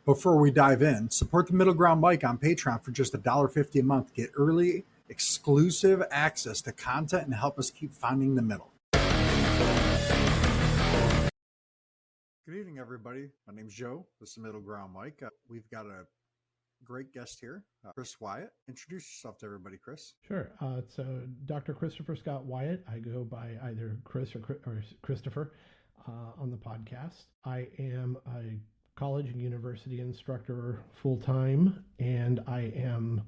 Before we dive in, support the Middle Ground Mike on Patreon for just $1.50 a month. Get early, exclusive access to content and help us keep finding the middle. Good evening, everybody. My name's Joe. This is Middle Ground Mike. We've got a great guest here, Chris Wyatt. Introduce yourself to everybody, Chris. Sure. So Dr. Christopher Scott Wyatt. I go by either Chris or Christopher on the podcast. I am a college and university instructor full-time, and I am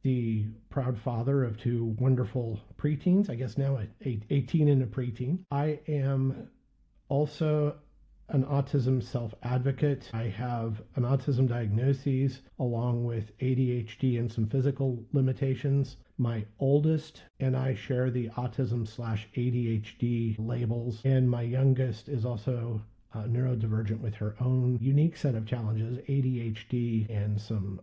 the proud father of two wonderful preteens, I guess now 18 and a preteen. I am also an autism self-advocate. I have an autism diagnosis along with ADHD and some physical limitations. My oldest and I share the autism/ADHD labels, and my youngest is also neurodivergent with her own unique set of challenges, ADHD, and some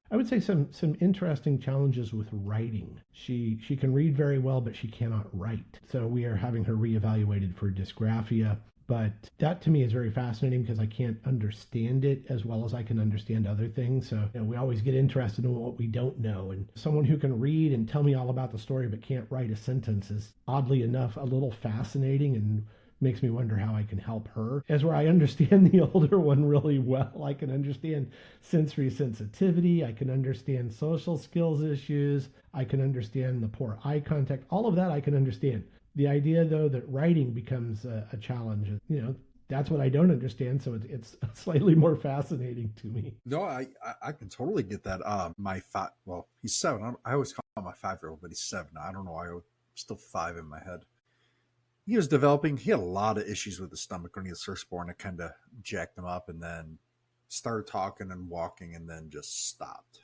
interesting challenges with writing. She can read very well, but she cannot write. So we are having her reevaluated for dysgraphia. But that to me is very fascinating because I can't understand it as well as I can understand other things. So we always get interested in what we don't know. And someone who can read and tell me all about the story but can't write a sentence is oddly enough a little fascinating and makes me wonder how I can help her. As where I understand the older one really well. I can understand sensory sensitivity. I can understand social skills issues. I can understand the poor eye contact. All of that I can understand. The idea, though, that writing becomes a challenge, that's what I don't understand. So it's slightly more fascinating to me. No, I can totally get that. He's 7. I always call him my 5-year-old, but he's 7. I don't know why I'm still 5 in my head. He had a lot of issues with his stomach when he was first born. It kind of jacked him up, and then started talking and walking, and then just stopped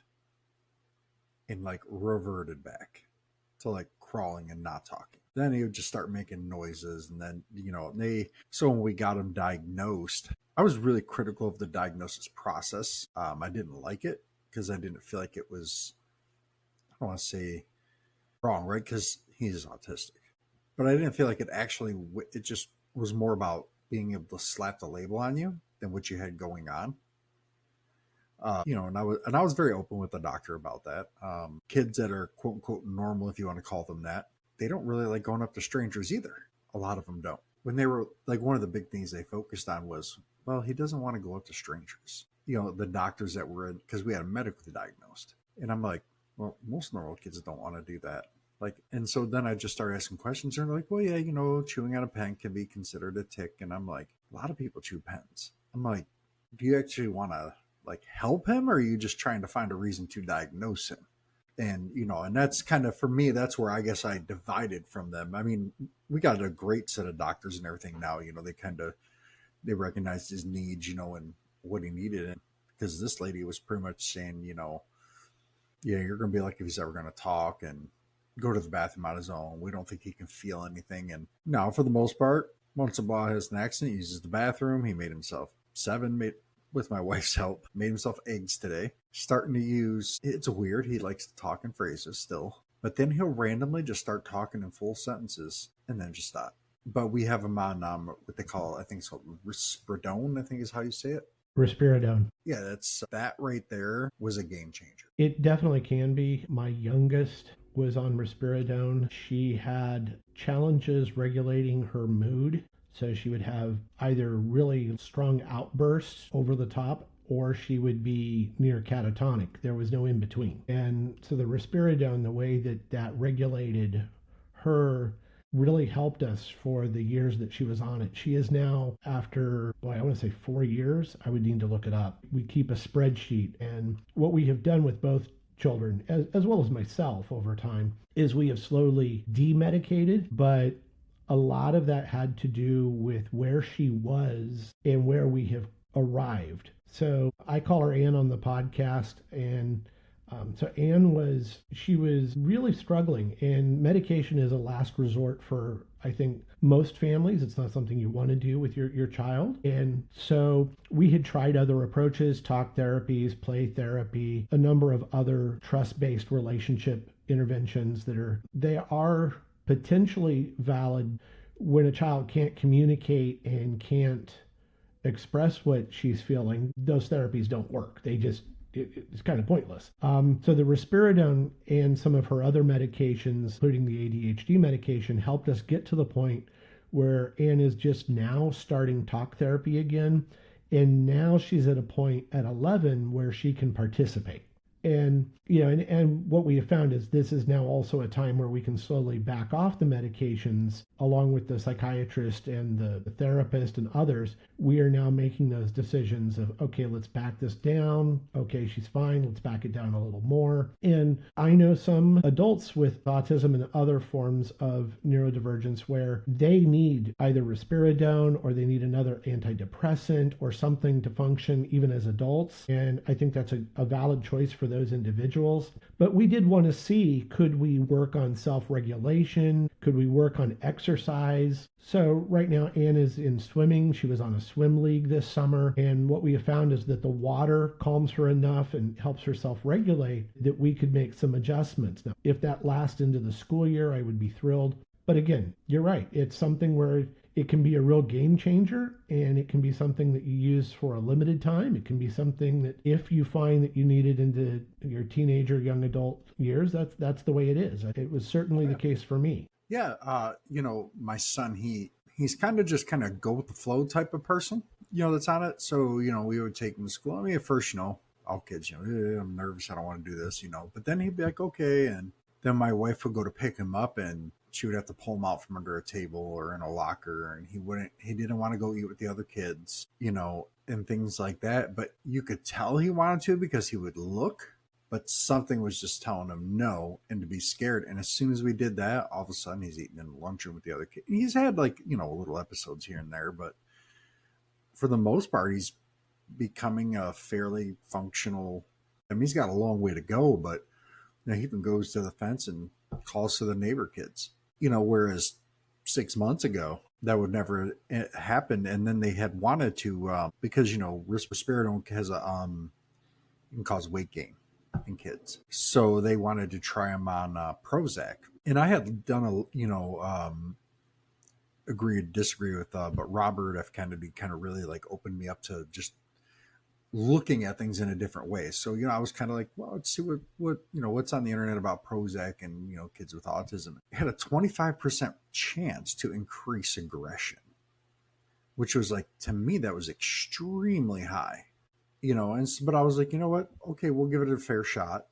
and reverted back to crawling and not talking. Then he would just start making noises, and then so when we got him diagnosed, I was really critical of the diagnosis process. I didn't like it because I didn't feel like it was, I don't want to say wrong, right? Because he's autistic. But I didn't feel like it just was more about being able to slap the label on you than what you had going on. And I was very open with the doctor about that. Kids that are quote unquote normal, if you want to call them that, they don't really like going up to strangers either. A lot of them don't. When they were one of the big things they focused on was, well, he doesn't want to go up to strangers. The doctors that were in, because we had him medically diagnosed. And I'm like, well, most normal kids don't want to do that. And so then I just started asking questions, and they're like, well, yeah, chewing on a pen can be considered a tic. And I'm like, a lot of people chew pens. I'm like, do you actually want to help him, or are you just trying to find a reason to diagnose him? And, and that's kind of, for me, that's where I guess I divided from them. I mean, we got a great set of doctors and everything now, they recognized his needs, and what he needed. And because this lady was pretty much saying, yeah, you're going to be lucky if he's ever going to talk and go to the bathroom on his own. We don't think he can feel anything. And now, for the most part, once in a while he has an accident, he uses the bathroom. He made himself 7, with my wife's help, made himself eggs today. Starting to use, it's weird, he likes to talk in phrases still, but then he'll randomly just start talking in full sentences and then just stop. But we have him on what they call, I think it's called risperidone, I think is how you say it. Risperidone. Yeah, that right there was a game changer. It definitely can be. My youngest was on risperidone. She had challenges regulating her mood. So she would have either really strong outbursts over the top, or she would be near catatonic. There was no in between. And so the risperidone, the way that regulated her, really helped us for the years that she was on it. She is now, after, I want to say 4 years, I would need to look it up. We keep a spreadsheet, and what we have done with both children, as well as myself over time, is we have slowly demedicated, but a lot of that had to do with where she was and where we have arrived. So I call her Ann on the podcast, and so Ann was really struggling, and medication is a last resort for, I think, most families. It's not something you want to do with your child. And so we had tried other approaches, talk therapies, play therapy, a number of other trust-based relationship interventions they are potentially valid when a child can't communicate and can't express what she's feeling, those therapies don't work. It's kind of pointless. So the risperidone and some of her other medications, including the ADHD medication, helped us get to the point where Anne is just now starting talk therapy again. And now she's at a point at 11 where she can participate. And and what we have found is this is now also a time where we can slowly back off the medications along with the psychiatrist and the therapist and others. We are now making those decisions of, okay, let's back this down. Okay, she's fine. Let's back it down a little more. And I know some adults with autism and other forms of neurodivergence where they need either risperidone or they need another antidepressant or something to function even as adults. And I think that's a valid choice for those individuals. But we did want to see, could we work on self-regulation? Could we work on exercise? So right now Anne is in swimming. She was on a swim league this summer. And what we have found is that the water calms her enough and helps her self-regulate that we could make some adjustments. Now, if that lasts into the school year, I would be thrilled. But again, you're right. It's something where it can be a real game changer, and it can be something that you use for a limited time. It can be something that if you find that you need it into your teenager, young adult years, that's the way it is. It was certainly the case for me. Yeah, my son, he's kind of go with the flow type of person, that's on it. So, we would take him to school. I mean, at first, all kids, I'm nervous, I don't want to do this, but then he'd be like, okay. And then my wife would go to pick him up and she would have to pull him out from under a table or in a locker, and he didn't want to go eat with the other kids, and things like that. But you could tell he wanted to because he would look, but something was just telling him no and to be scared. And as soon as we did that, all of a sudden he's eating in the lunchroom with the other kids. He's had little episodes here and there, but for the most part, he's becoming a fairly functional. I mean, he's got a long way to go, but he even goes to the fence and calls to the neighbor kids. Whereas 6 months ago, that would never happen. And then they had wanted to, because, risperidone has can cause weight gain in kids. So they wanted to try him on Prozac. And I had done agree to disagree with, but Robert F. Kennedy kind of really opened me up to just looking at things in a different way. So, I was kind of like, well, let's see what what's on the internet about Prozac and, kids with autism. It had a 25% chance to increase aggression, which was to me, that was extremely high, but I was like, you know what? Okay, we'll give it a fair shot.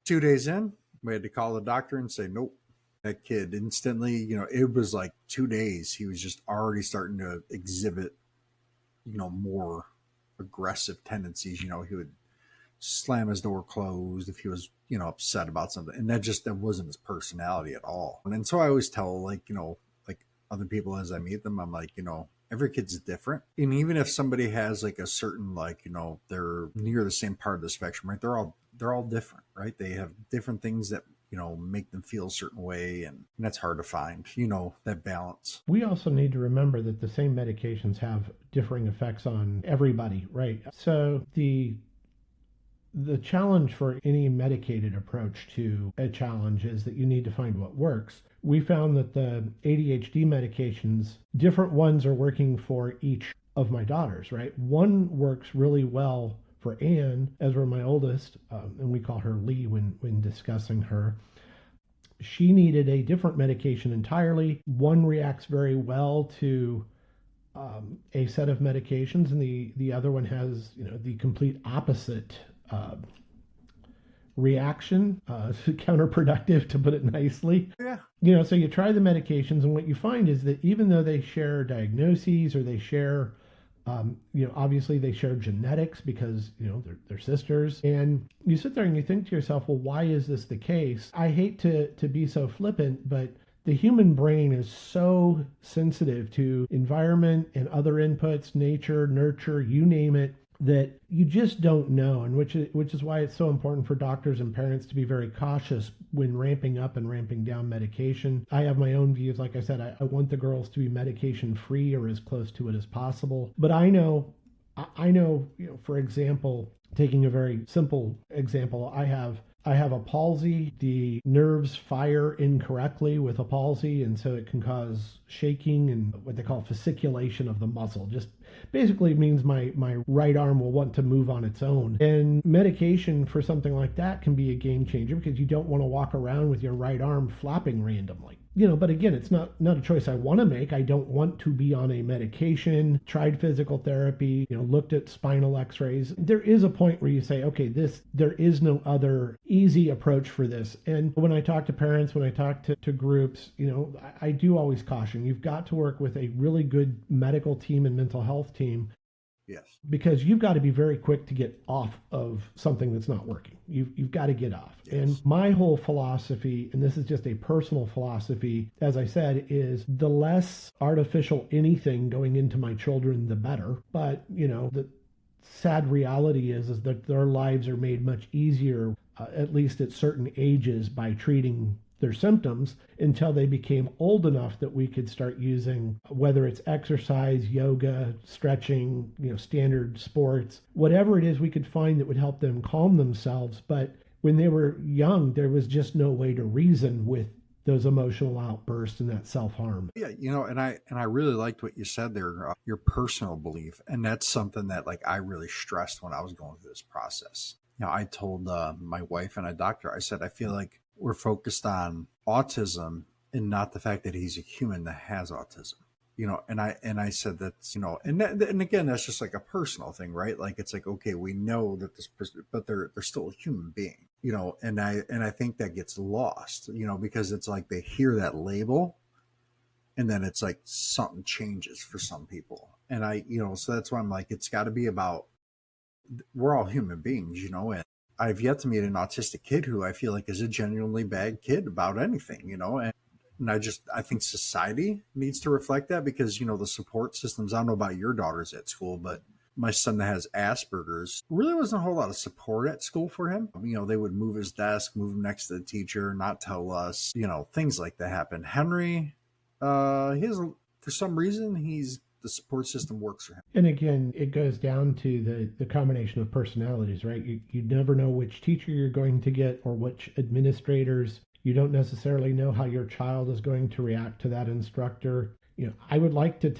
2 days in, we had to call the doctor and say, nope, that kid instantly, it was 2 days. He was just already starting to exhibit, more aggressive tendencies. He would slam his door closed if he was upset about something, and that wasn't his personality at all. And so I always tell other people as I meet them, I'm like, every kid's different, and even if somebody has a certain they're near the same part of the spectrum, right, they're all different, right? They have different things that make them feel a certain way, and that's hard to find, that balance. We also need to remember that the same medications have differing effects on everybody, right? So the challenge for any medicated approach to a challenge is that you need to find what works. We found that the ADHD medications, different ones are working for each of my daughters, right? One works really well for Anne, as were my oldest, and we call her Lee when discussing her. She needed a different medication entirely. One reacts very well to a set of medications, and the other one has the complete opposite reaction, counterproductive, to put it nicely. Yeah. So you try the medications, and what you find is that even though they share diagnoses or they share obviously they share genetics because, they're sisters. And you sit there and you think to yourself, well, why is this the case? I hate to be so flippant, but the human brain is so sensitive to environment and other inputs, nature, nurture, you name it, that you just don't know, and which is why it's so important for doctors and parents to be very cautious when ramping up and ramping down medication. I have my own views. Like I said, I want the girls to be medication free or as close to it as possible. But I know, for example, taking a very simple example, I have a palsy. The nerves fire incorrectly with a palsy, and so it can cause shaking and what they call fasciculation of the muscle. Just basically means my right arm will want to move on its own. And medication for something like that can be a game changer because you don't want to walk around with your right arm flapping randomly. But again, it's not a choice I want to make. I don't want to be on a medication, tried physical therapy, looked at spinal x-rays. There is a point where you say, okay, there is no other easy approach for this. And when I talk to parents, when I talk to groups, I do always caution, you've got to work with a really good medical team and mental health team. Yes. Because you've got to be very quick to get off of something that's not working. You've got to get off. Yes. And my whole philosophy, and this is just a personal philosophy, as I said, is the less artificial anything going into my children, the better. But, the sad reality is that their lives are made much easier, at least at certain ages, by treating their symptoms until they became old enough that we could start using, whether it's exercise, yoga, stretching, standard sports, whatever it is we could find that would help them calm themselves. But when they were young, there was just no way to reason with those emotional outbursts and that self-harm. Yeah, and I really liked what you said there, your personal belief. And that's something that I really stressed when I was going through this process. I told my wife and a doctor, I said, I feel like we're focused on autism and not the fact that he's a human that has autism, and I said that's, and again, that's just like a personal thing, right? It's okay, we know that this person, but they're still a human being, and I think that gets lost, because it's they hear that label and then it's something changes for some people. And so that's why I'm it's got to be about, we're all human beings, and I've yet to meet an autistic kid who I feel is a genuinely bad kid about anything, and I think society needs to reflect that, because, the support systems, I don't know about your daughters at school, but my son that has Asperger's, really wasn't a whole lot of support at school for him. They would move his desk, move him next to the teacher, not tell us, things like that happen. Henry, for some reason, the support system works for him. And again, it goes down to the combination of personalities, right? You never know which teacher you're going to get or which administrators. You don't necessarily know how your child is going to react to that instructor. I would like to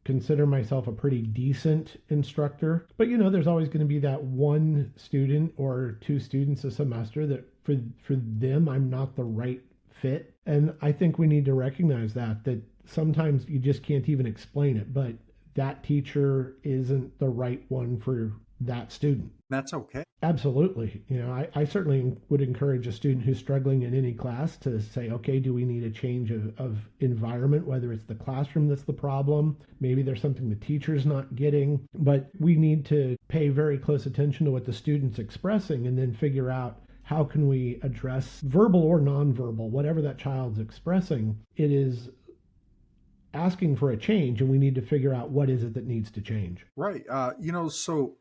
consider myself a pretty decent instructor, but there's always going to be that one student or two students a semester that for them, I'm not the right fit. And I think we need to recognize that sometimes you just can't even explain it, but that teacher isn't the right one for that student. That's okay. Absolutely. I certainly would encourage a student who's struggling in any class to say, okay, do we need a change of environment, whether it's the classroom that's the problem, maybe there's something the teacher's not getting, but we need to pay very close attention to what the student's expressing and then figure out how can we address verbal or nonverbal, whatever that child's expressing. It is asking for a change, and we need to figure out what is it that needs to change. Right. So,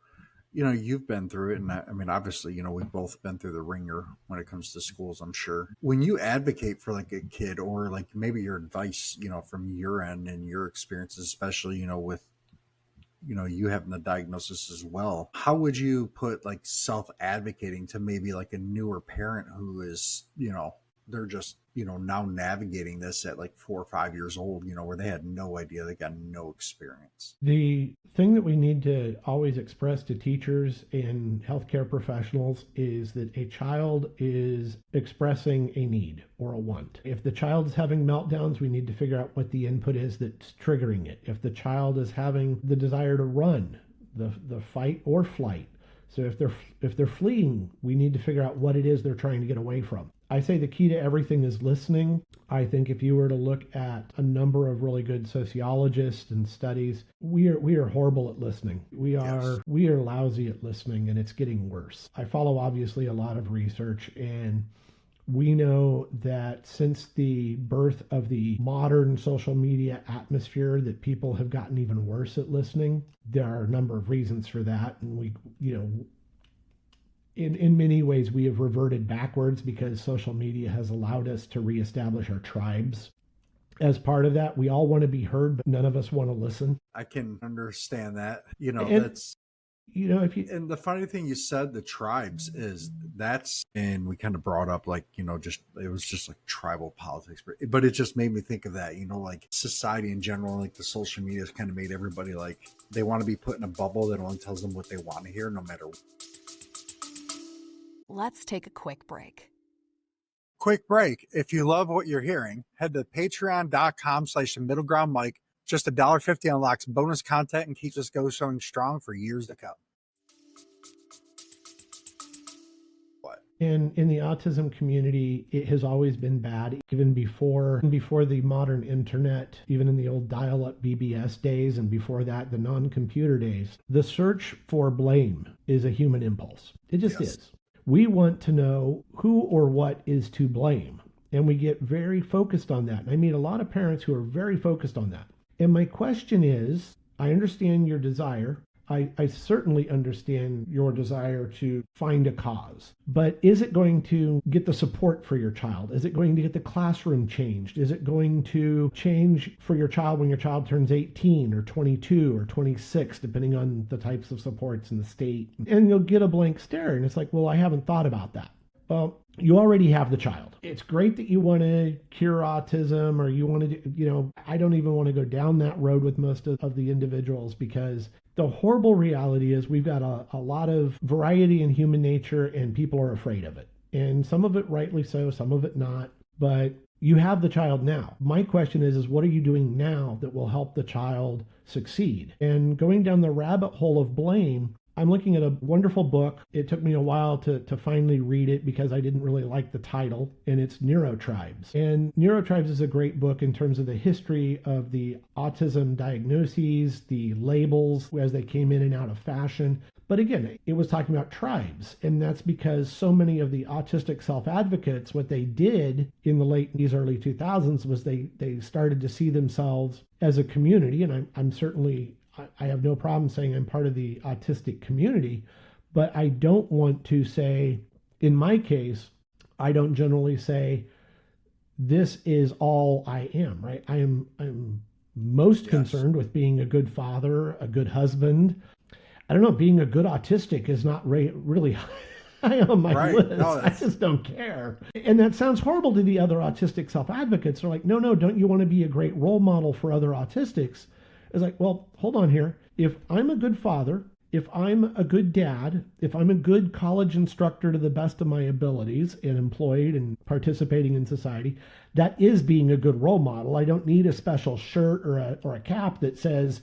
you've been through it, and I mean, obviously, we've both been through the ringer when it comes to schools, I'm sure. When you advocate for a kid, or maybe your advice, from your end and your experiences, especially, with, you having the diagnosis as well, how would you put self-advocating to maybe a newer parent who is, they're just, now navigating this at 4 or 5 years old, where they had no idea, they got no experience. The thing that we need to always express to teachers and healthcare professionals is that a child is expressing a need or a want. If the child is having meltdowns, we need to figure out what the input is that's triggering it. If the child is having the desire to run, the fight or flight. So if they're fleeing, we need to figure out what it is they're trying to get away from. I say the key to everything is listening. I think if you were to look at a number of really good sociologists and studies, we are horrible at listening. We are lousy at listening, and it's getting worse. I follow obviously a lot of research, and we know that since the birth of the modern social media atmosphere, that people have gotten even worse at listening. There are a number of reasons for that, and in many ways, we have reverted backwards because social media has allowed us to reestablish our tribes. As part of that, we all want to be heard, but none of us want to listen. I can understand that. If you, And the funny thing you said, the tribes is that's, and we kind of brought up like, just it was just like tribal politics, but it just made me think of that, like society in general, like the social media has kind of made everybody like they want to be put in a bubble that only tells them what they want to hear, no matter what. Let's take a quick break. Quick break. If you love what you're hearing, head to patreon.com/middlegroundmike. Just $1.50 unlocks bonus content and keeps us going strong for years to come. in the autism community, it has always been bad, even before the modern internet, even in the old dial-up BBS days, and before that, the non-computer days. The search for blame is a human impulse. It just is. We want to know who or what is to blame, and we get very focused on that. And I meet a lot of parents who are very focused on that. And my question is, I understand your desire. I certainly understand your desire to find a cause, but is it going to get the support for your child? Is it going to get the classroom changed? Is it going to change for your child when your child turns 18 or 22 or 26, depending on the types of supports in the state? And you'll get a blank stare, and it's like, well, I haven't thought about that. Well, you already have the child. It's great that you want to cure autism, or you want to, I don't even want to go down that road with most of the individuals, because the horrible reality is we've got a lot of variety in human nature, and people are afraid of it. And some of it rightly so, some of it not. But you have the child now. My question is what are you doing now that will help the child succeed? And going down the rabbit hole of blame, I'm looking at a wonderful book. It took me a while to finally read it because I didn't really like the title, and it's Neurotribes. And Neurotribes is a great book in terms of the history of the autism diagnoses, the labels as they came in and out of fashion. But again, it was talking about tribes, and that's because so many of the autistic self-advocates, what they did in the late early 2000s was they started to see themselves as a community, and I'm certainly, I have no problem saying I'm part of the autistic community, but I don't want to say, in my case, I don't generally say, this is all I am, right? I'm most concerned with being a good father, a good husband. I don't know, being a good autistic is not really high on my list. No, I just don't care. And that sounds horrible to the other autistic self-advocates. They're like, no, don't you want to be a great role model for other autistics? It's like, well, hold on here. If I'm a good father, if I'm a good dad, if I'm a good college instructor to the best of my abilities and employed and participating in society, that is being a good role model. I don't need a special shirt or a cap that says,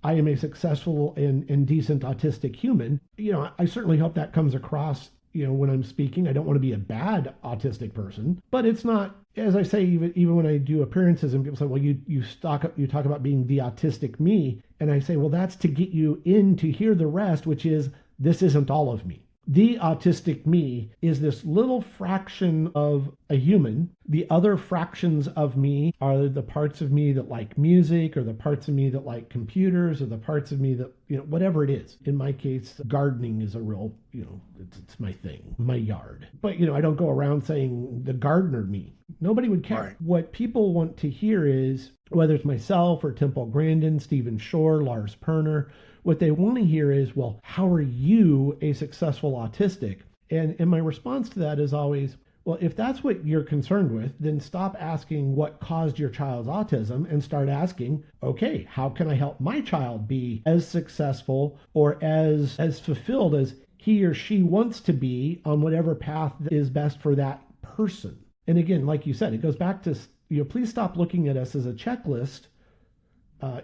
I am a successful and decent autistic human. I certainly hope that comes across, when I'm speaking. I don't want to be a bad autistic person, but it's not, as I say, even when I do appearances and people say, well, you talk about being the autistic me. And I say, well, that's to get you in to hear the rest, which is, this isn't all of me. The autistic me is this little fraction of a human. The other fractions of me are the parts of me that like music, or the parts of me that like computers, or the parts of me that, whatever it is. In my case, gardening is a real, it's my thing, my yard. But, I don't go around saying the gardener me. Nobody would care. Right. What people want to hear is, whether it's myself or Temple Grandin, Stephen Shore, Lars Perner, what they want to hear is, well, how are you a successful autistic? And my response to that is always, well, if that's what you're concerned with, then stop asking what caused your child's autism and start asking, okay, how can I help my child be as successful or as fulfilled as he or she wants to be on whatever path is best for that person? And again, like you said, it goes back to, please stop looking at us as a checklist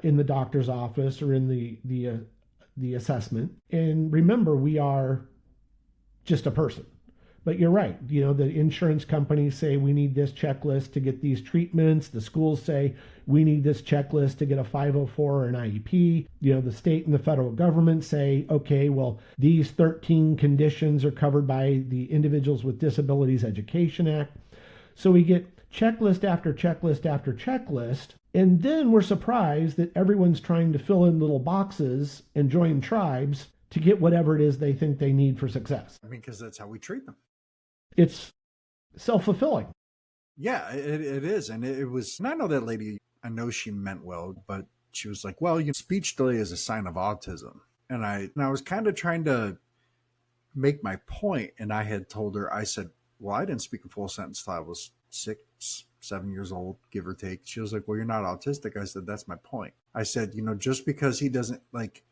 in the doctor's office or in the assessment. And remember, we are just a person. But you're right. The insurance companies say we need this checklist to get these treatments. The schools say we need this checklist to get a 504 or an IEP. The state and the federal government say, okay, well, these 13 conditions are covered by the Individuals with Disabilities Education Act. So we get checklist after checklist after checklist, and then we're surprised that everyone's trying to fill in little boxes and join tribes to get whatever it is they think they need for success. Because that's how we treat them. It's self-fulfilling. Yeah, it is. And it was, and I know that lady, I know she meant well, but she was like, well, speech delay is a sign of autism. And I was kind of trying to make my point, and I had told her, I said, well, I didn't speak a full sentence till I was 6, 7 years old, give or take. She was like, well, you're not autistic. I said, that's my point. I said, just because he doesn't like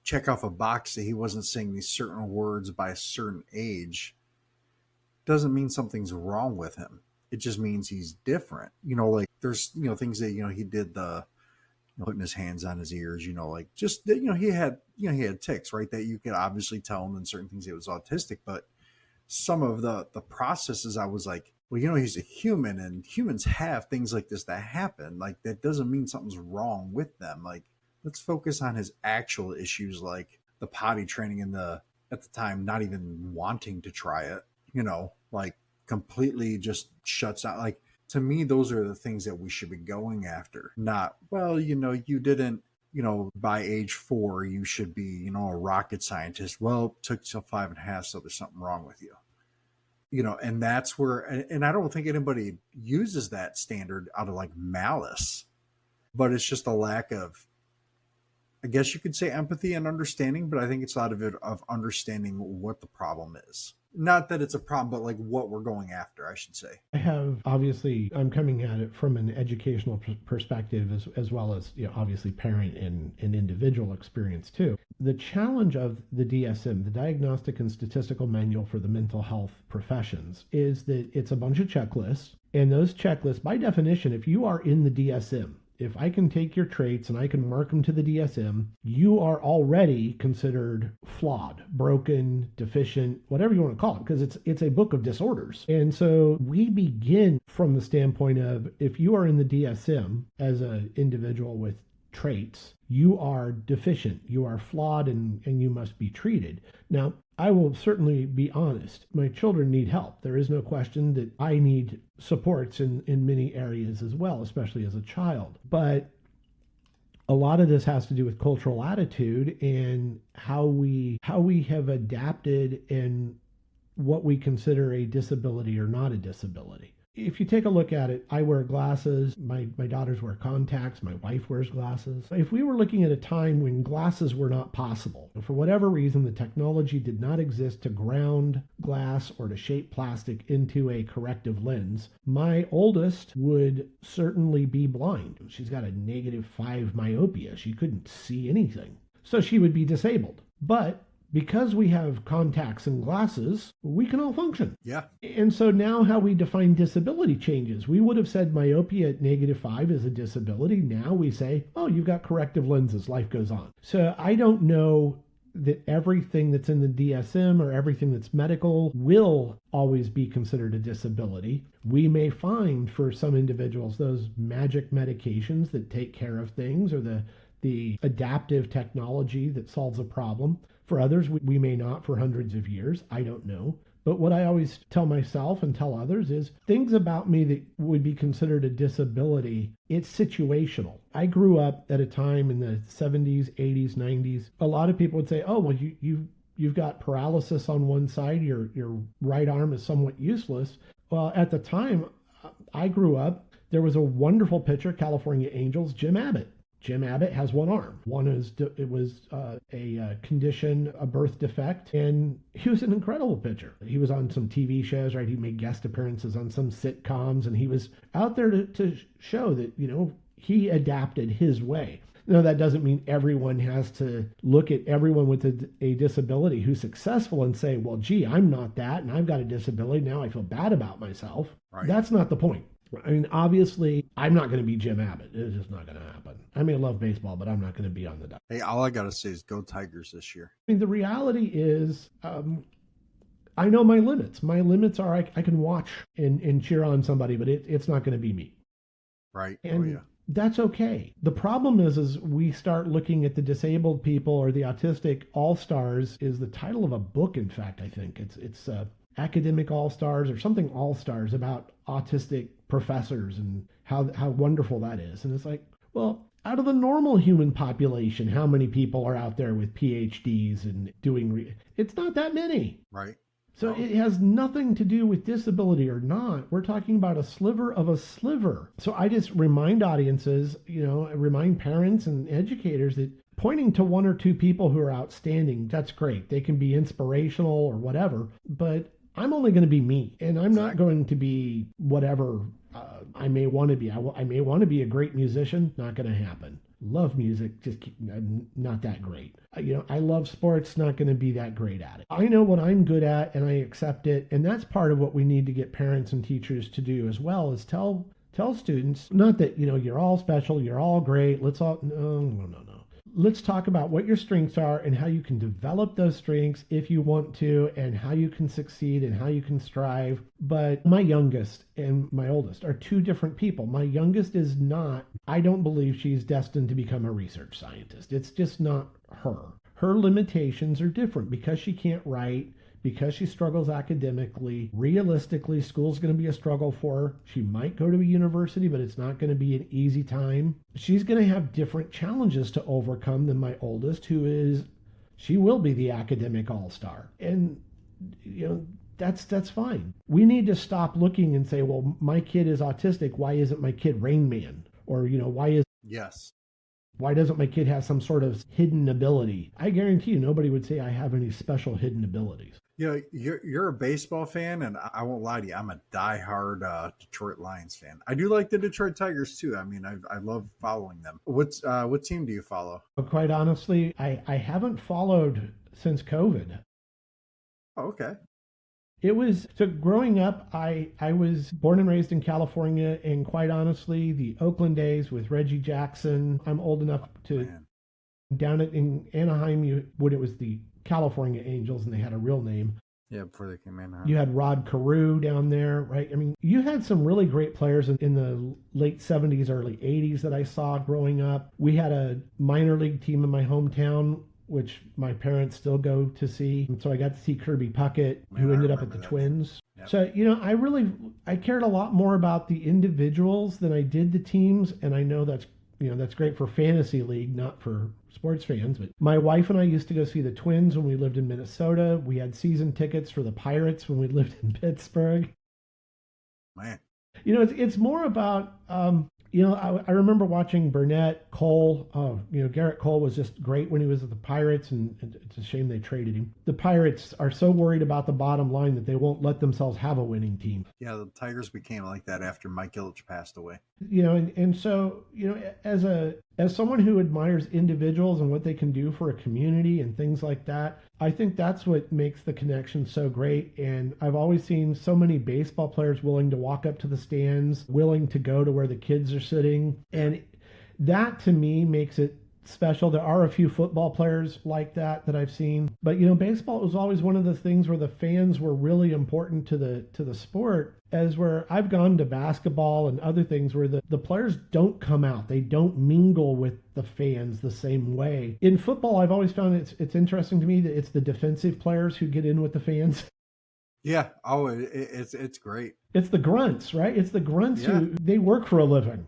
check off a box that he wasn't saying these certain words by a certain age doesn't mean something's wrong with him. It just means he's different. Like there's, things that, he did the putting his hands on his ears, like just, he had tics, right? That you could obviously tell him in certain things he was autistic, but some of the processes, I was like, well, he's a human and humans have things like this that happen. Like that doesn't mean something's wrong with them. Like let's focus on his actual issues, like the potty training and at the time, not even wanting to try it, like completely just shuts out. Like to me, those are the things that we should be going after. Not, well, you didn't, by age 4, you should be, a rocket scientist. Well, it took till 5.5, so there's something wrong with you. And that's where, and I don't think anybody uses that standard out of like malice, but it's just a lack of, I guess you could say, empathy and understanding, but I think it's out of it of understanding what the problem is. Not that it's a problem, but like what we're going after, I should say. I'm coming at it from an educational perspective as well as, obviously parent and individual experience too. The challenge of the DSM, the Diagnostic and Statistical Manual for the Mental Health Professions, is that it's a bunch of checklists. And those checklists, by definition, if you are in the DSM, if I can take your traits and I can mark them to the DSM, you are already considered flawed, broken, deficient, whatever you want to call it, because it's a book of disorders. And so we begin from the standpoint of, if you are in the DSM as an individual with traits, you are deficient, you are flawed, and you must be treated. Now, I will certainly be honest. My children need help. There is no question that I need supports in many areas as well, especially as a child. But a lot of this has to do with cultural attitude and how we have adapted and what we consider a disability or not a disability. If you take a look at it, I wear glasses, my daughters wear contacts, my wife wears glasses. If we were looking at a time when glasses were not possible, for whatever reason, the technology did not exist to ground glass or to shape plastic into a corrective lens, my oldest would certainly be blind. She's got a -5 myopia. She couldn't see anything. So she would be disabled. But because we have contacts and glasses, we can all function. Yeah. And so now how we define disability changes. We would have said myopia at -5 is a disability. Now we say, oh, you've got corrective lenses. Life goes on. So I don't know that everything that's in the DSM or everything that's medical will always be considered a disability. We may find for some individuals those magic medications that take care of things, or the adaptive technology that solves a problem. For others, we may not for hundreds of years. I don't know. But what I always tell myself and tell others is things about me that would be considered a disability, it's situational. I grew up at a time in the 70s, 80s, 90s. A lot of people would say, oh, well, you've got paralysis on one side. Your right arm is somewhat useless. Well, at the time I grew up, there was a wonderful pitcher, California Angels, Jim Abbott. Jim Abbott has one arm. One is it was a condition, a birth defect, and he was an incredible pitcher. He was on some TV shows, right? He made guest appearances on some sitcoms, and he was out there to show that, he adapted his way. Now, that doesn't mean everyone has to look at everyone with a disability who's successful and say, well, gee, I'm not that, and I've got a disability. Now I feel bad about myself. Right. That's not the point. I mean, obviously, I'm not going to be Jim Abbott. It's just not going to happen. I may love baseball, but I'm not going to be on the Dodgers. Hey, all I got to say is go Tigers this year. I mean, the reality is, I know my limits. My limits are I can watch and cheer on somebody, but it's not going to be me. Right. And that's okay. The problem is we start looking at the disabled people or the autistic all-stars is the title of a book, in fact, I think. It's Academic All-Stars or something All-Stars about autistic professors and how wonderful that is. And it's like, well, out of the normal human population, how many people are out there with PhDs and doing it's not that many. Right. So it has nothing to do with disability or not. We're talking about a sliver of a sliver. So I just remind audiences, remind parents and educators that pointing to one or two people who are outstanding, that's great. They can be inspirational or whatever, but I'm only going to be me, and I'm not going to be whatever I may want to be. I may want to be a great musician. Not going to happen. Love music, just not that great. I love sports, not going to be that great at it. I know what I'm good at, and I accept it, and that's part of what we need to get parents and teachers to do as well, is tell students, not that, you're all special, you're all great, no. Let's talk about what your strengths are and how you can develop those strengths if you want to, and how you can succeed and how you can strive. But my youngest and my oldest are two different people. My youngest is not, I don't believe she's destined to become a research scientist. It's just not her. Her limitations are different because she can't write, because she struggles academically. Realistically, school's going to be a struggle for her. She might go to a university, but it's not going to be an easy time. She's going to have different challenges to overcome than my oldest, she will be the academic all-star. And, that's fine. We need to stop looking and say, well, my kid is autistic. Why isn't my kid Rain Man? Or, why doesn't my kid have some sort of hidden ability? I guarantee you nobody would say I have any special hidden abilities. You're a baseball fan, and I won't lie to you, I'm a diehard Detroit Lions fan. I do like the Detroit Tigers too. I mean, I love following them. What team do you follow? But quite honestly, I haven't followed since COVID. Oh, okay. Growing up, I was born and raised in California, and quite honestly, the Oakland days with Reggie Jackson, I'm old enough to, down in Anaheim, when it was the California Angels and they had a real name. Yeah, before they came in. You had Rod Carew down there, right? I mean, you had some really great players in the late 70s, early 80s that I saw growing up. We had a minor league team in my hometown, which my parents still go to see. And so I got to see Kirby Puckett, who ended up at the Twins. Yep. So, I cared a lot more about the individuals than I did the teams. And I know that's great for fantasy league, not for sports fans. But my wife and I used to go see the Twins when we lived in Minnesota. We had season tickets for the Pirates when we lived in Pittsburgh. Man. It's more about, I remember watching Burnett, Cole. Garrett Cole was just great when he was at the Pirates, and it's a shame they traded him. The Pirates are so worried about the bottom line that they won't let themselves have a winning team. Yeah, the Tigers became like that after Mike Ilitch passed away. So, as someone who admires individuals and what they can do for a community and things like that, I think that's what makes the connection so great. And I've always seen so many baseball players willing to walk up to the stands, willing to go to where the kids are sitting. And that to me makes it special. There are a few football players like that I've seen, but baseball was always one of the things where the fans were really important to the sport, as where I've gone to basketball and other things where the players don't come out. They don't mingle with the fans the same way. In football, I've always found it's interesting to me that it's the defensive players who get in with the fans. Yeah. Oh, it's great. It's the grunts, right? It's the grunts who they work for a living.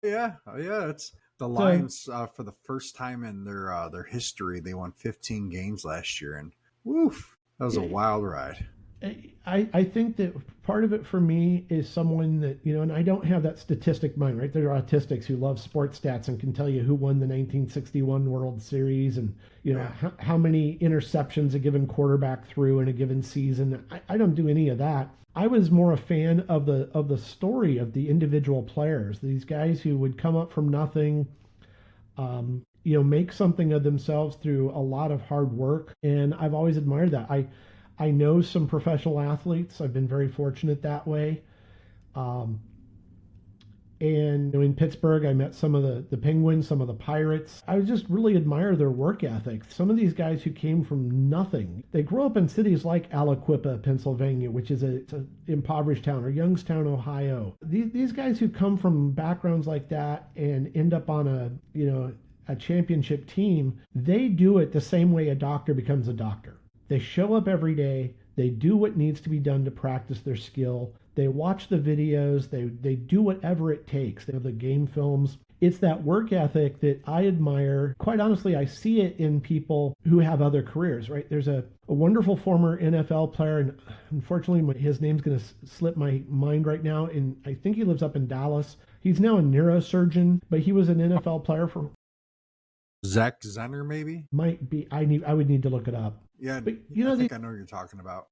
Yeah. It's the Lions, for the first time in their history, they won 15 games last year, and woof, that was a wild ride. I think that part of it for me is someone that, and I don't have that statistic mind, right? There are autistics who love sports stats and can tell you who won the 1961 World Series and, how many interceptions a given quarterback threw in a given season. I don't do any of that. I was more a fan of the story of the individual players, these guys who would come up from nothing, make something of themselves through a lot of hard work. And I've always admired that. I know some professional athletes. I've been very fortunate that way. And in Pittsburgh, I met some of the Penguins, some of the Pirates. I just really admire their work ethic. Some of these guys who came from nothing, they grew up in cities like Aliquippa, Pennsylvania, which is it's an impoverished town, or Youngstown, Ohio. These guys who come from backgrounds like that and end up on a championship team, they do it the same way a doctor becomes a doctor. They show up every day. They do what needs to be done to practice their skill. They watch the videos. They do whatever it takes. They have the game films. It's that work ethic that I admire. Quite honestly, I see it in people who have other careers, right? There's a wonderful former NFL player, and unfortunately his name's going to slip my mind right now, and I think he lives up in Dallas. He's now a neurosurgeon, but he was an NFL player for Zach Zenner, maybe. Might be. I would need to look it up. Yeah, But I think I know what you're talking about.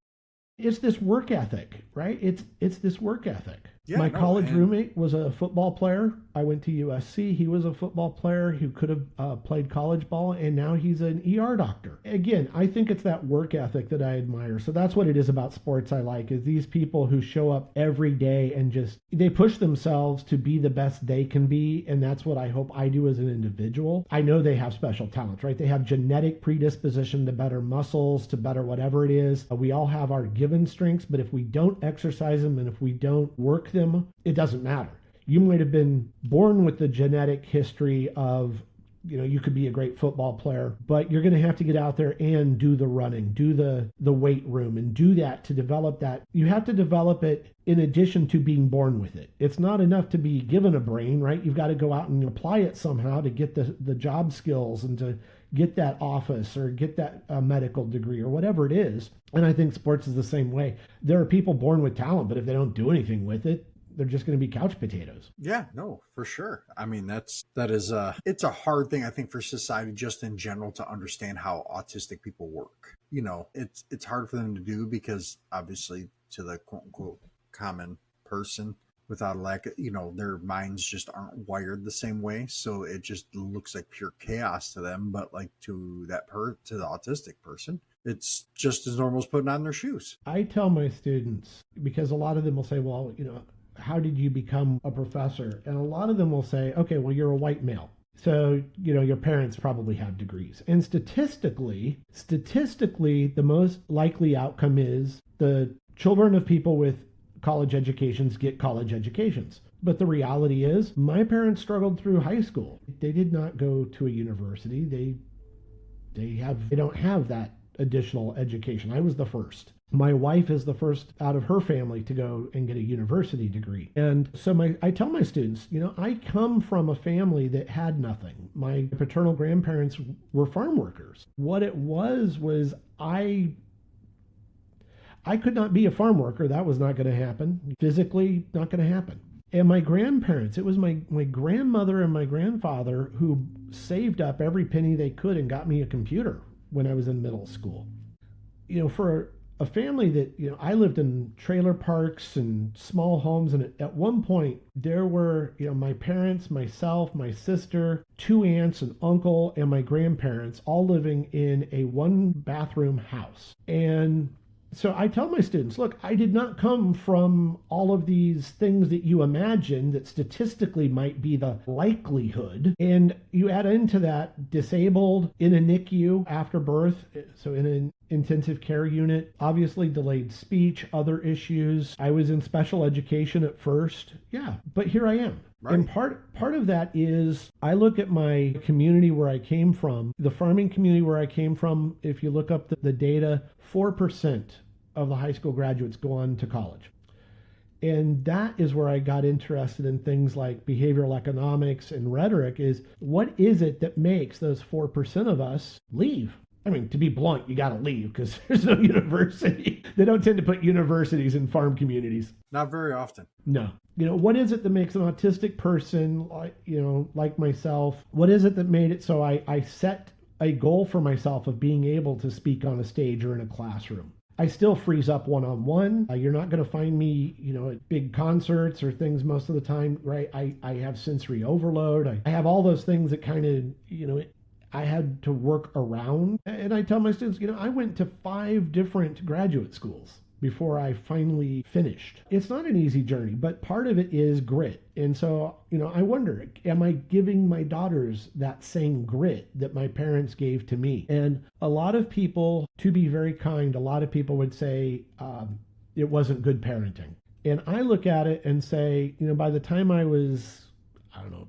it's this work ethic, right? It's this work ethic. Yeah, My no, college and- roommate was a football player. I went to USC. He was a football player who could have played college ball, and now he's an ER doctor. Again, I think it's that work ethic that I admire. So that's what it is about sports I like, is these people who show up every day and just, they push themselves to be the best they can be, and that's what I hope I do as an individual. I know they have special talents, right? They have genetic predisposition to better muscles, to better whatever it is. We all have our given strengths, but if we don't exercise them and if we don't work them, it doesn't matter. You might have been born with the genetic history of, you could be a great football player, but you're going to have to get out there and do the running, do the weight room, and do that to develop that. You have to develop it in addition to being born with it. It's not enough to be given a brain, right? You've got to go out and apply it somehow to get the job skills and to get that office or get that medical degree or whatever it is. And I think sports is the same way. There are people born with talent, but if they don't do anything with it, they're just going to be couch potatoes. Yeah, no, for sure. I mean, it's a hard thing, I think, for society just in general to understand how autistic people work. It's hard for them to do because obviously to the quote unquote common person without a lack of, their minds just aren't wired the same way. So it just looks like pure chaos to them. But like to the autistic person, it's just as normal as putting on their shoes. I tell my students, because a lot of them will say, well, how did you become a professor? And a lot of them will say, okay, well, you're a white male. So, your parents probably have degrees. And statistically, the most likely outcome is the children of people with college educations get college educations. But the reality is my parents struggled through high school. They did not go to a university. They don't have that additional education. I was the first. My wife is the first out of her family to go and get a university degree. And so I tell my students, I come from a family that had nothing. My paternal grandparents were farm workers. What it was I could not be a farm worker. That was not going to happen. Physically, not going to happen. And my grandparents, it was my grandmother and my grandfather who saved up every penny they could and got me a computer when I was in middle school. For a family that, I lived in trailer parks and small homes. And at one point there were, my parents, myself, my sister, 2 aunts, an uncle, and my grandparents all living in a 1-bathroom house. And so I tell my students, look, I did not come from all of these things that you imagine that statistically might be the likelihood. And you add into that disabled, in a NICU after birth, so in an intensive care unit, obviously delayed speech, other issues. I was in special education at first. Yeah, but here I am. Right. And part of that is I look at my community where I came from, the farming community where I came from. If you look up the data, 4% of the high school graduates go on to college. And that is where I got interested in things like behavioral economics and rhetoric, is what is it that makes those 4% of us leave? I mean, to be blunt, you got to leave because there's no university. They don't tend to put universities in farm communities. Not very often. No. What is it that makes an autistic person like myself? What is it that made it so I set a goal for myself of being able to speak on a stage or in a classroom? I still freeze up one-on-one. You're not going to find me, at big concerts or things most of the time, right? I have sensory overload. I have all those things that kind of, I had to work around. And I tell my students, I went to 5 different graduate schools before I finally finished. It's not an easy journey, but part of it is grit. And so, I wonder, am I giving my daughters that same grit that my parents gave to me? And a lot of people, to be very kind, a lot of people would say it wasn't good parenting. And I look at it and say, by the time I was,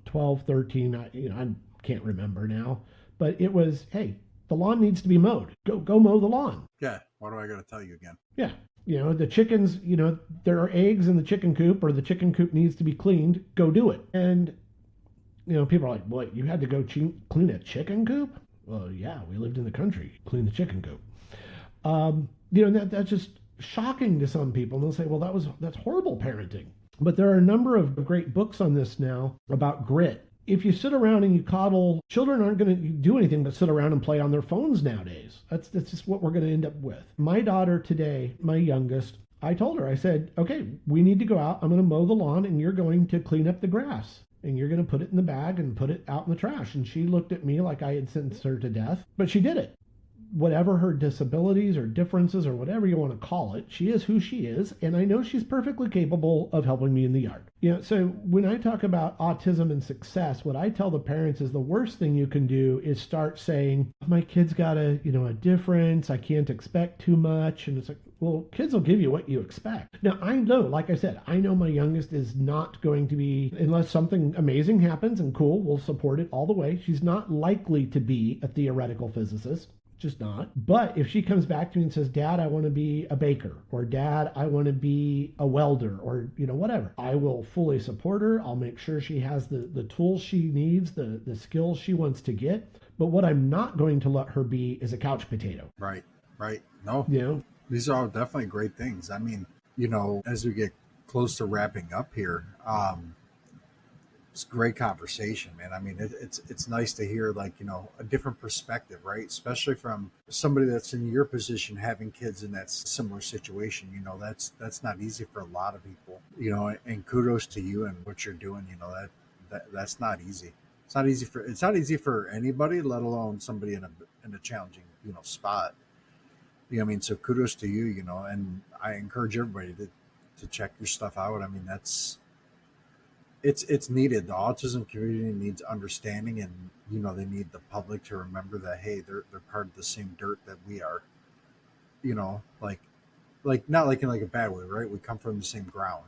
12, 13, I can't remember now, but it was, hey, the lawn needs to be mowed. Go mow the lawn. Yeah. Why do I got to tell you again? Yeah. The chickens, there are eggs in the chicken coop, or the chicken coop needs to be cleaned. Go do it. And, people are like, what, you had to go clean a chicken coop? Well, yeah, we lived in the country. Clean the chicken coop. That's just shocking to some people. And they'll say, well, that's horrible parenting. But there are a number of great books on this now about grit if you sit around and you coddle, children aren't going to do anything but sit around and play on their phones nowadays. That's just what we're going to end up with. My daughter today, my youngest, I told her, I said, okay, we need to go out. I'm going to mow the lawn and you're going to clean up the grass. And you're going to put it in the bag and put it out in the trash. And she looked at me like I had sentenced her to death, but she did it. Whatever her disabilities or differences or whatever you want to call it, she is who she is. And I know she's perfectly capable of helping me in the yard. So when I talk about autism and success, what I tell the parents is the worst thing you can do is start saying, my kid's got a difference. I can't expect too much. And it's like, well, kids will give you what you expect. Now, I know, like I said, I know my youngest is not going to be, unless something amazing happens and cool, we'll support it all the way. She's not likely to be a theoretical physicist. Just not. But if she comes back to me and says, Dad, I want to be a baker, or Dad, I want to be a welder, or whatever, I will fully support her. I'll make sure she has the tools she needs, the skills she wants to get. But what I'm not going to let her be is a couch potato. Right. No, these are all definitely great things. I mean, as we get close to wrapping up here, it's a great conversation, man. I mean, it's nice to hear a different perspective, right? Especially from somebody that's in your position, having kids in that similar situation. That's not easy for a lot of people. And kudos to you and what you're doing. That's not easy. It's not easy for anybody, let alone somebody in a challenging spot. So kudos to you. And I encourage everybody to check your stuff out. I mean, it's needed. The autism community needs understanding, and they need the public to remember that, hey, they're part of the same dirt that we are. Like not like in a bad way, right? We come from the same ground.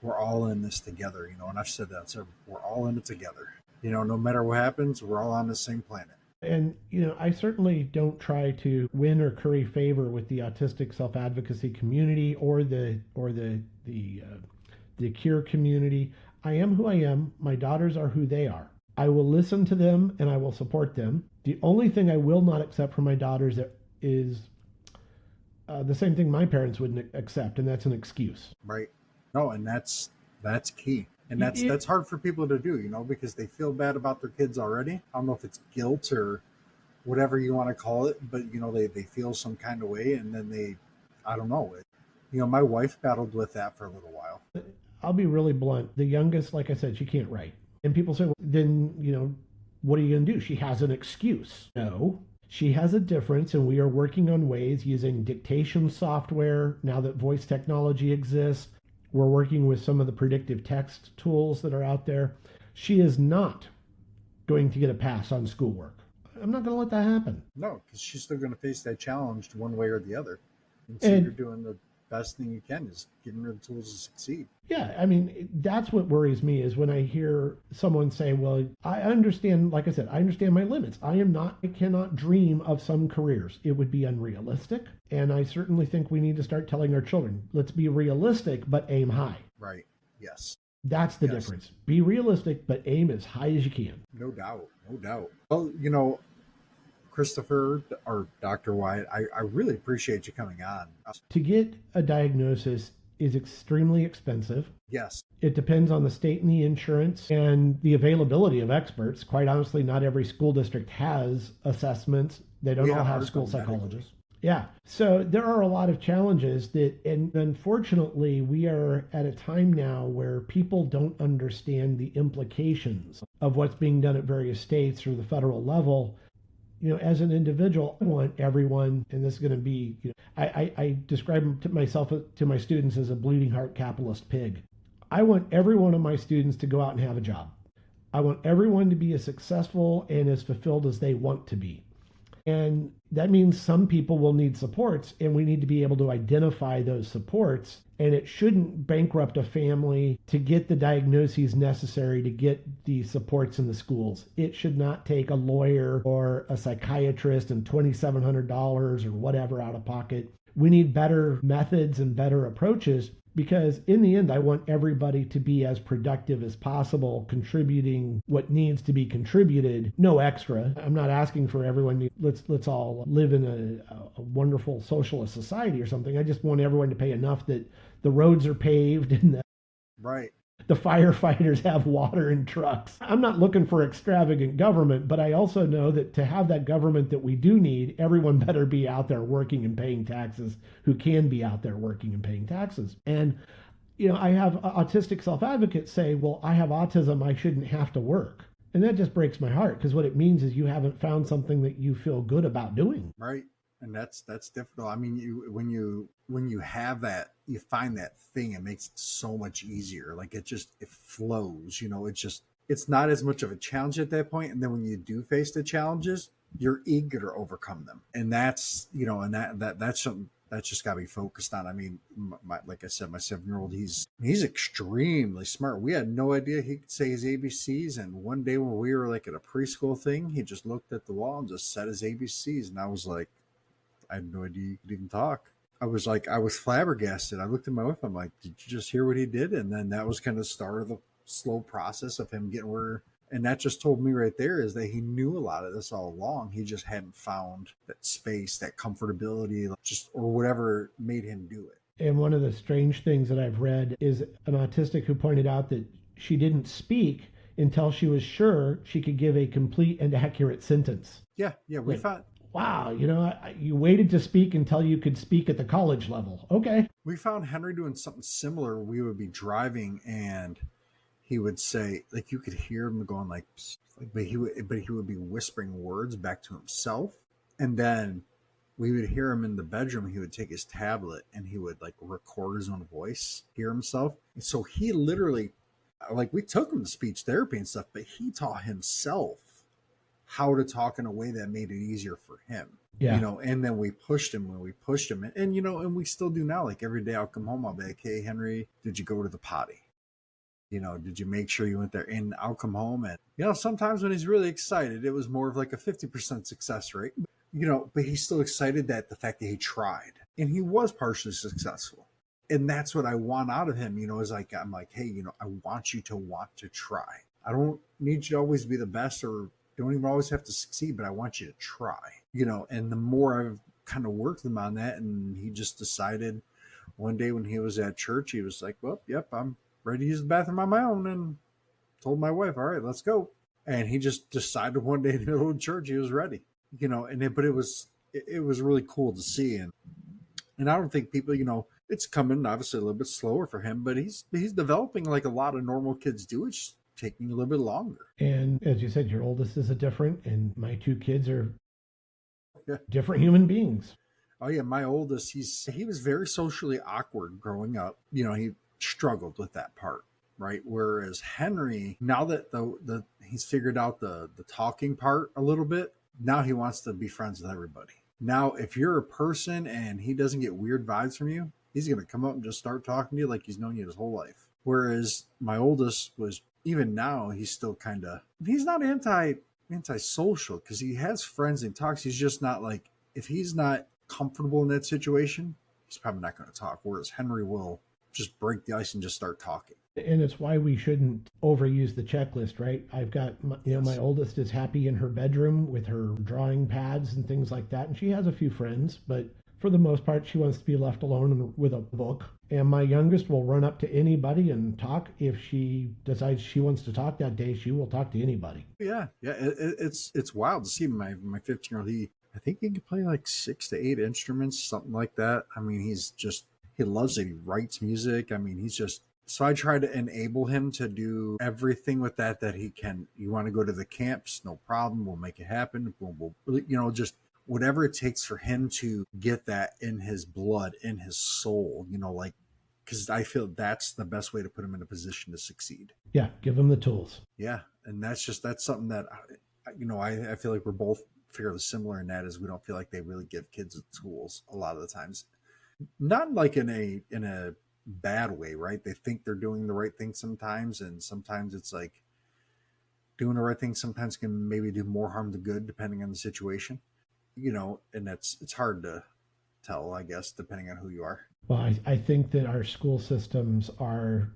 We're all in this together. And I've said that, so we're all in it together. No matter what happens, we're all on the same planet. And I certainly don't try to win or curry favor with the autistic self-advocacy community or the cure community. I am who I am. My daughters are who they are. I will listen to them and I will support them. The only thing I will not accept from my daughters is the same thing my parents wouldn't accept, and that's an excuse. Right. No, and that's key. And that's hard for people to do, because they feel bad about their kids already. I don't know if it's guilt or whatever you want to call it, but they feel some kind of way, and then I don't know. My wife battled with that for a little while. I'll be really blunt. The youngest, like I said, she can't write. And people say, well, then, what are you going to do? She has an excuse. No, she has a difference, and we are working on ways using dictation software now that voice technology exists. We're working with some of the predictive text tools that are out there. She is not going to get a pass on schoolwork. I'm not going to let that happen. No, because she's still going to face that challenge one way or the other. And so you're doing the best thing you can, is giving her the tools to succeed. Yeah, I mean, that's what worries me, is when I hear someone say, well, I understand, like I said, I understand my limits. I cannot dream of some careers. It would be unrealistic. And I certainly think we need to start telling our children, let's be realistic, but aim high. Right. Yes. That's the difference. Be realistic, but aim as high as you can. No doubt. Well, Christopher or Dr. Wyatt, I really appreciate you coming on. To get a diagnosis is extremely expensive. Yes. It depends on the state and the insurance and the availability of experts. Quite honestly, not every school district has assessments. They don't all have school psychologists. Yeah. So there are a lot of challenges and unfortunately, we are at a time now where people don't understand the implications of what's being done at various states or the federal level. As an individual, I want everyone, and this is going to be, I describe to my students as a bleeding heart capitalist pig. I want every one of my students to go out and have a job. I want everyone to be as successful and as fulfilled as they want to be. And that means some people will need supports, and we need to be able to identify those supports. And it shouldn't bankrupt a family to get the diagnoses necessary to get the supports in the schools. It should not take a lawyer or a psychiatrist and $2,700 or whatever out of pocket. We need better methods and better approaches, because in the end, I want everybody to be as productive as possible, contributing what needs to be contributed, no extra. I'm not asking for everyone to, let's all live in a wonderful socialist society or something. I just want everyone to pay enough that the roads are paved and right. The firefighters have water and trucks. I'm not looking for extravagant government, but I also know that to have that government that we do need, everyone better be out there working and paying taxes who can be out there working and paying taxes. And, I have autistic self advocates say, well, I have autism, I shouldn't have to work. And that just breaks my heart because what it means is you haven't found something that you feel good about doing. Right. And that's difficult. I mean, when you have that, you find that thing, it makes it so much easier. Like it flows, it's not as much of a challenge at that point. And then when you do face the challenges, you're eager to overcome them. And that's, and that's something that's just got to be focused on. I mean, like I said, my 7-year-old, he's extremely smart. We had no idea he could say his ABCs. And one day when we were like at a preschool thing, he just looked at the wall and just said his ABCs. And I was like, I had no idea you could even talk. I was flabbergasted. I looked at my wife. I'm like, did you just hear what he did? And then that was kind of the start of the slow process of him getting where. And that just told me right there is that he knew a lot of this all along. He just hadn't found that space, that comfortability, or whatever made him do it. And one of the strange things that I've read is an autistic who pointed out that she didn't speak until she was sure she could give a complete and accurate sentence. Yeah, we found. Wow, you waited to speak until you could speak at the college level. Okay. We found Henry doing something similar. We would be driving and he would say, like you could hear him going but he would be whispering words back to himself. And then we would hear him in the bedroom. He would take his tablet and he would like record his own voice, hear himself. And so he literally, like we took him to speech therapy and stuff, but he taught himself how to talk in a way that made it easier for him. Yeah. And then we pushed him and and we still do now. Like every day I'll come home, I'll be like, hey, Henry, did you go to the potty? Did you make sure you went there? And I'll come home and, sometimes when he's really excited, it was more of like a 50% success rate, but he's still excited that the fact that he tried and he was partially successful. And that's what I want out of him, is like, I'm like, hey, I want you to want to try. I don't need you to always be the best or don't even always have to succeed, but I want you to try, and the more I've kind of worked him on that. And he just decided one day when he was at church, he was like, well, yep, I'm ready to use the bathroom on my own, and told my wife, all right, let's go. And he just decided one day in the middle of church he was ready, but it was really cool to see. And I don't think people, it's coming obviously a little bit slower for him, but he's developing like a lot of normal kids do. It's taking a little bit longer. And as you said, your oldest is different, and my 2 kids are different human beings. Oh yeah, my oldest, he was very socially awkward growing up. He struggled with that part, right? Whereas Henry, now that the he's figured out the talking part a little bit, now he wants to be friends with everybody. Now, if you're a person and he doesn't get weird vibes from you, he's going to come up and just start talking to you like he's known you his whole life. Whereas my oldest was, even now, he's still he's not anti-social because he has friends and talks. He's just not like, if he's not comfortable in that situation, he's probably not going to talk. Whereas Henry will just break the ice and just start talking. And it's why we shouldn't overuse the checklist, right? I've got, my oldest is happy in her bedroom with her drawing pads and things like that. And she has a few friends, but for the most part, she wants to be left alone with a book. And my youngest will run up to anybody and talk. If she decides she wants to talk that day, she will talk to anybody. Yeah. It's wild to see my 15-year-old. I think he can play like 6 to 8 instruments, something like that. I mean, he loves it. He writes music. I mean, so I try to enable him to do everything with that he can. You want to go to the camps? No problem. We'll make it happen. We'll just whatever it takes for him to get that in his blood, in his soul, because I feel that's the best way to put him in a position to succeed. Yeah. Give him the tools. Yeah. And that's something that, I feel like we're both fairly similar in that is we don't feel like they really give kids the tools a lot of the times. Not like in a bad way, right? They think they're doing the right thing sometimes, and sometimes it's like doing the right thing sometimes can maybe do more harm than good depending on the situation, and it's hard to tell, I guess, depending on who you are. Well, I think that our school systems are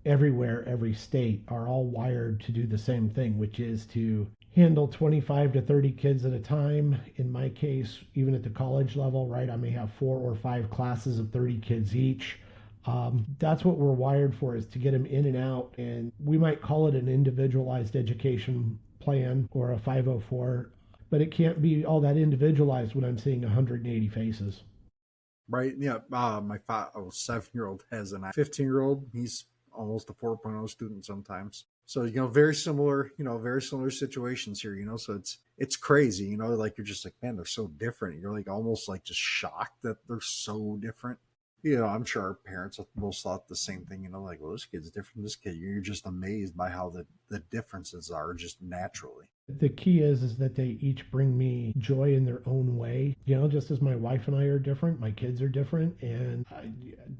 everywhere, every state are all wired to do the same thing, which is to handle 25 to 30 kids at a time. In my case, even at the college level, right, I may have 4 or 5 classes of 30 kids each. That's what we're wired for, is to get them in and out. And we might call it an individualized education plan or a 504, but it can't be all that individualized when I'm seeing 180 faces. Right. Yeah. My 7-year-old has a 15-year-old. He's almost a 4.0 student sometimes. So, very similar situations here, so it's crazy, like you're just like, man, they're so different. You're like almost like just shocked that they're so different. I'm sure our parents most thought the same thing, like, well, this kid's different from this kid. You're just amazed by how the differences are just naturally. The key is that they each bring me joy in their own way. Just as my wife and I are different, my kids are different, and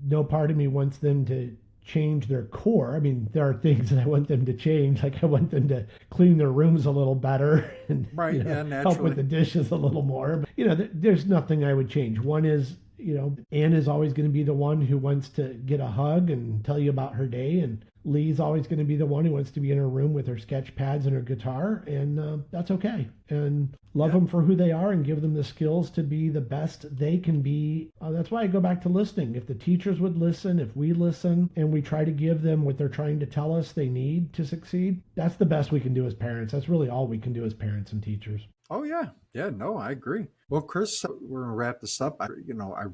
no part of me wants them to change their core. I mean, there are things that I want them to change, like I want them to clean their rooms a little better and right, help with the dishes a little more. But, there's nothing I would change. One is, Anne is always going to be the one who wants to get a hug and tell you about her day, and Lee's always going to be the one who wants to be in her room with her sketch pads and her guitar, and that's okay. And love them for who they are and give them the skills to be the best they can be. That's why I go back to listening. If the teachers would listen, if we listen, and we try to give them what they're trying to tell us they need to succeed, that's the best we can do as parents. That's really all we can do as parents and teachers. Oh, yeah. Yeah, no, I agree. Well, Chris, we're going to wrap this up. I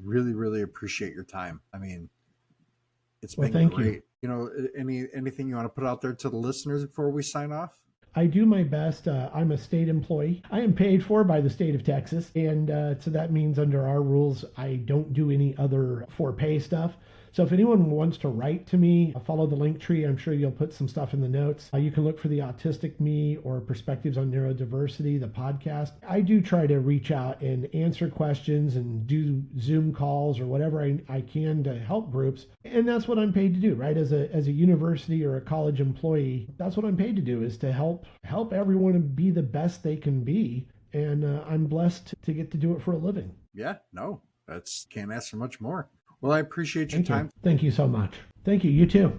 really, really appreciate your time. I mean, it's been great. Anything you want to put out there to the listeners before we sign off? I do my best. I'm a state employee. I am paid for by the state of Texas. And so that means under our rules, I don't do any other for pay stuff. So if anyone wants to write to me, follow the link tree. I'm sure you'll put some stuff in the notes. You can look for the Autistic Me or Perspectives on Neurodiversity, the podcast. I do try to reach out and answer questions and do Zoom calls or whatever I can to help groups. And that's what I'm paid to do, right? As a university or a college employee, that's what I'm paid to do, is to help everyone be the best they can be. And I'm blessed to get to do it for a living. Yeah, no, can't ask for much more. Well, I appreciate your time. Thank you so much. Thank you. You too.